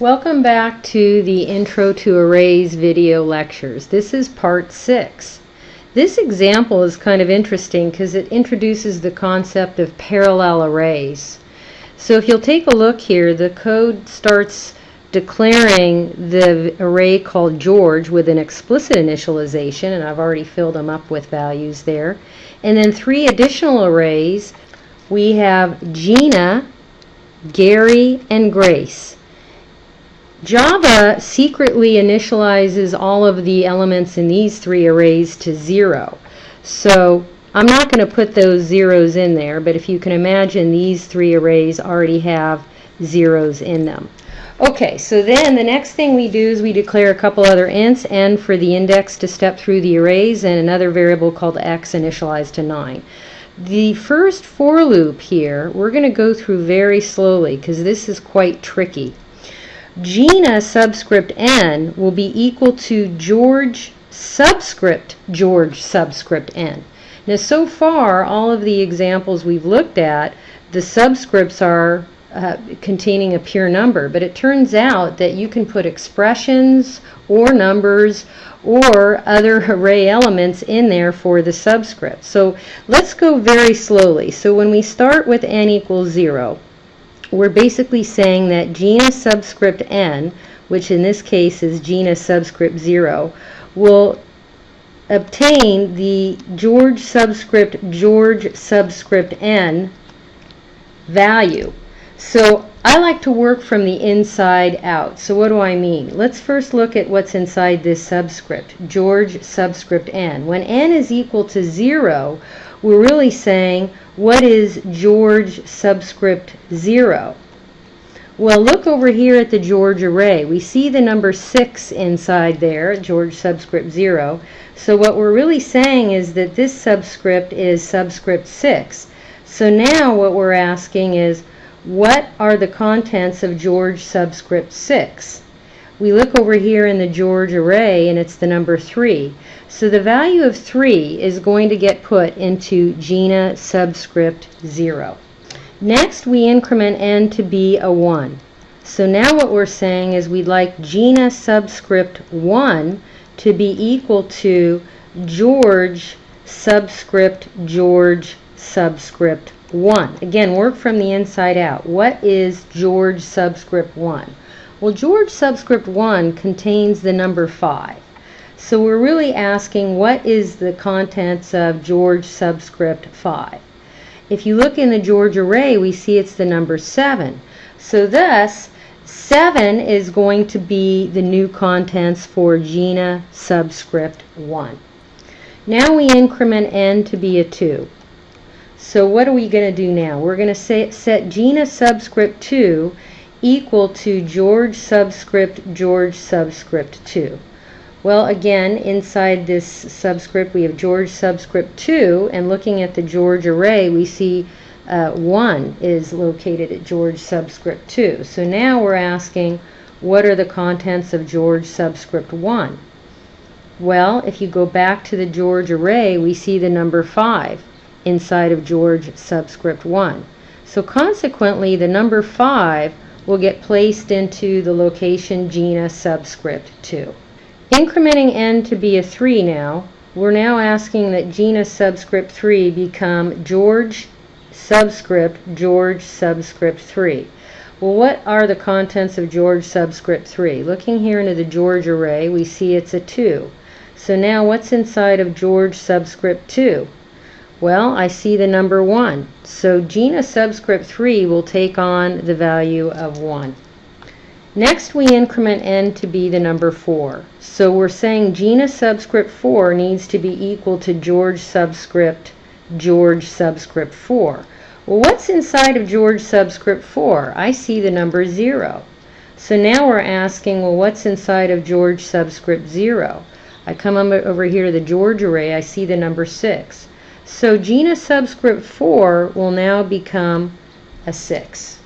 Welcome back to the Intro to Arrays video lectures. This is part 6. This example is kind of interesting because it introduces the concept of parallel arrays. So if you'll take a look here, the code starts declaring the array called George with an explicit initialization, and I've already filled them up with values there. And then 3 additional arrays. We have Gina, Gary, and Grace. Java secretly initializes all of the elements in these 3 arrays to 0. So I'm not going to put those zeros in there, but if you can imagine, these 3 arrays already have zeros in them. Okay, so then the next thing we do is we declare a couple other ints, n for the index to step through the arrays, and another variable called x initialized to 9. The first for loop here, we're going to go through very slowly because this is quite tricky. Gina subscript n will be equal to George subscript n. Now so far, all of the examples we've looked at, the subscripts are containing a pure number, but it turns out that you can put expressions or numbers or other array elements in there for the subscript. So let's go very slowly. So when we start with n equals 0, we're basically saying that Gina subscript n, which in this case is Gina subscript 0, will obtain the George subscript n value. So I like to work from the inside out. So what do I mean? Let's first look at what's inside this subscript, George subscript n. When n is equal to 0, we're really saying, what is George subscript 0? Well, look over here at the George array. We see the number 6 inside there, George subscript 0. So what we're really saying is that this subscript is subscript 6. So now what we're asking is, what are the contents of George subscript 6? We look over here in the George array, and it's the number 3. So the value of 3 is going to get put into Gina subscript 0. Next, we increment n to be a 1. So now what we're saying is we'd like Gina subscript 1 to be equal to George subscript 1. Again, work from the inside out. What is George subscript 1? Well, George subscript 1 contains the number 5. So we're really asking, what is the contents of George subscript 5? If you look in the George array, we see it's the number 7. So thus, 7 is going to be the new contents for Gina subscript 1. Now we increment n to be a 2. So what are we going to do now? We're going to set Gina subscript 2 equal to George subscript 2. Well, again, inside this subscript we have George subscript 2, and looking at the George array we see 1 is located at George subscript 2. So now we're asking, what are the contents of George subscript 1? Well, if you go back to the George array, we see the number 5 inside of George subscript 1. So consequently, the number 5 will get placed into the location Gina subscript 2. Incrementing n to be a 3 now, we're now asking that Gina subscript 3 become George subscript 3. Well, what are the contents of George subscript 3? Looking here into the George array, we see it's a 2. So now what's inside of George subscript 2? Well, I see the number 1. So Gina subscript 3 will take on the value of 1. Next, we increment n to be the number 4. So we're saying Gina subscript 4 needs to be equal to George subscript 4. Well, what's inside of George subscript 4? I see the number 0. So now we're asking, well, what's inside of George subscript 0? I come over here to the George array, I see the number 6. So Gina subscript 4 will now become a 6.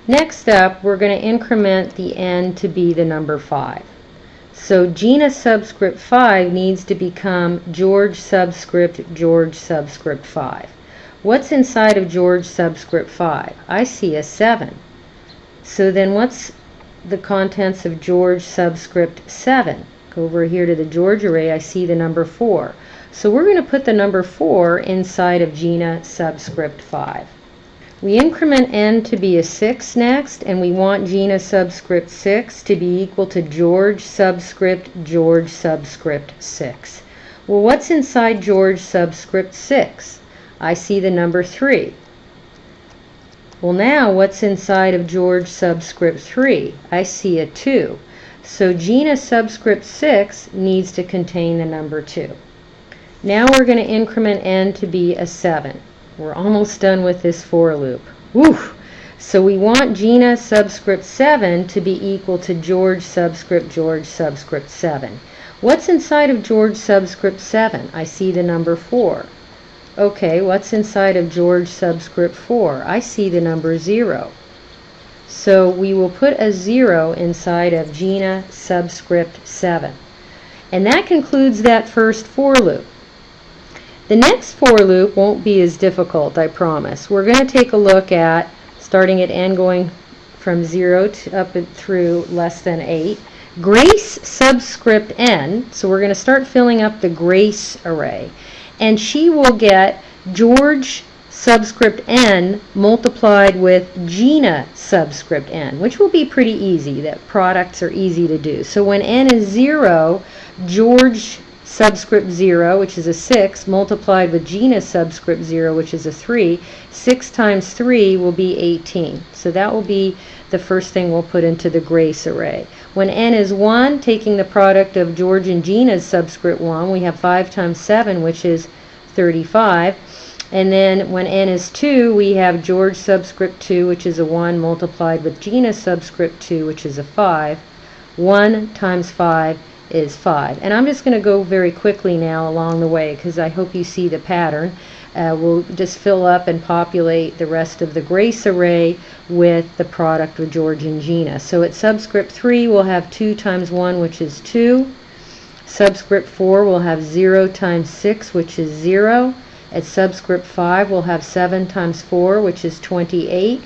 Next up, we're going to increment the n to be the number 5. So Gina subscript 5 needs to become George subscript 5. What's inside of George subscript 5? I see a 7. So then what's the contents of George subscript 7. Go over here to the George array, I see the number 4. So we're going to put the number 4 inside of Gina subscript 5. We increment n to be a 6 next, and we want Gina subscript 6 to be equal to George subscript 6. Well, what's inside George subscript 6? I see the number 3. Well, now what's inside of George subscript 3? I see a 2. So Gina subscript 6 needs to contain the number 2. Now we're going to increment n to be a 7. We're almost done with this for loop. Woo! So we want Gina subscript 7 to be equal to George subscript 7. What's inside of George subscript 7? I see the number 4. Okay, what's inside of George subscript 4? I see the number 0. So we will put a 0 inside of Gina subscript 7. And that concludes that first for loop. The next for loop won't be as difficult, I promise. We're going to take a look at, starting at n going from 0 to up through less than 8, Grace subscript n. So we're going to start filling up the Grace array. And she will get George subscript n multiplied with Gina subscript n, which will be pretty easy. That products are easy to do. So when n is 0, George subscript 0, which is a 6, multiplied with Gina subscript 0, which is a 3. 6 times 3 will be 18. So that will be the first thing we'll put into the Grace array. When n is 1, taking the product of George and Gina's subscript 1, we have 5 times 7, which is 35. And then when n is 2, we have George subscript 2, which is a 1, multiplied with Gina subscript 2, which is a 5. 1 times 5 is 5. And I'm just going to go very quickly now along the way because I hope you see the pattern. We'll just fill up and populate the rest of the Grace array with the product of George and Gina. So at subscript 3 we'll have 2 times 1, which is 2. Subscript 4 we'll have 0 times 6, which is 0. At subscript 5 we'll have 7 times 4, which is 28.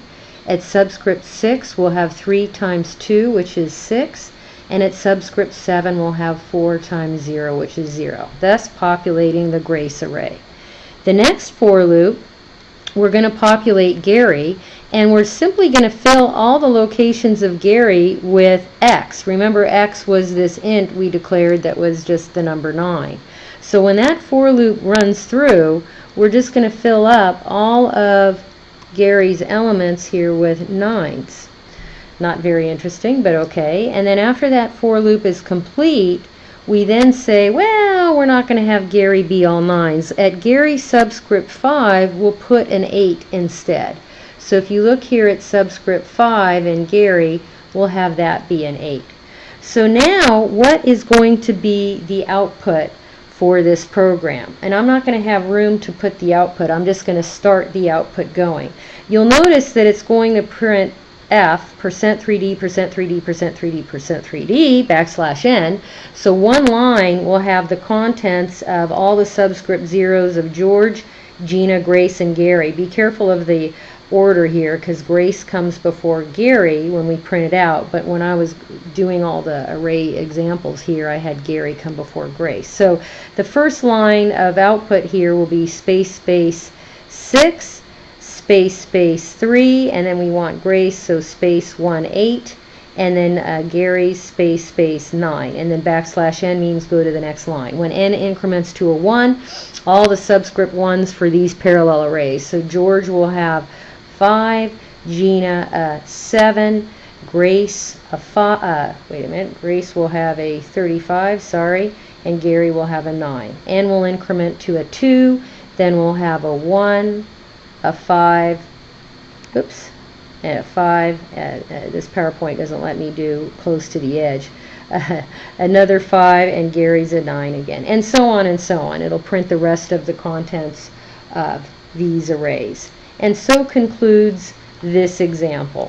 At subscript 6 we'll have 3 times 2, which is 6. And at subscript 7 we'll have 4 times 0, which is 0, thus populating the Grace array. The next for loop, we're going to populate Gary, and we're simply going to fill all the locations of Gary with x. Remember, x was this int we declared that was just the number 9. So when that for loop runs through, we're just going to fill up all of Gary's elements here with 9s. Not very interesting, but okay. And then after that for loop is complete, we then say, well, we're not going to have Gary be all 9s. At Gary subscript 5, we'll put an 8 instead. So if you look here at subscript 5 in Gary, we'll have that be an 8. So now, what is going to be the output for this program? And I'm not going to have room to put the output. I'm just going to start the output going. You'll notice that it's going to print F %3D, %3D, %3D, %3D, backslash n. So one line will have the contents of all the subscript zeros of George, Gina, Grace, and Gary. Be careful of the order here because Grace comes before Gary when we print it out, but when I was doing all the array examples here, I had Gary come before Grace. So the first line of output here will be space, space, 6, space, space, 3, and then we want Grace, so space 1, 8, and then Gary, space, space, 9, and then backslash n means go to the next line. When n increments to a 1, all the subscript 1s for these parallel arrays. So George will have 5, Gina 7, Grace Grace will have a 35, sorry, and Gary will have a 9. N will increment to a 2, then we'll have a 1, a 5, oops, and a 5. This PowerPoint doesn't let me do close to the edge. Another 5, and Gary's a 9 again, and so on and so on. It'll print the rest of the contents of these arrays. And so concludes this example.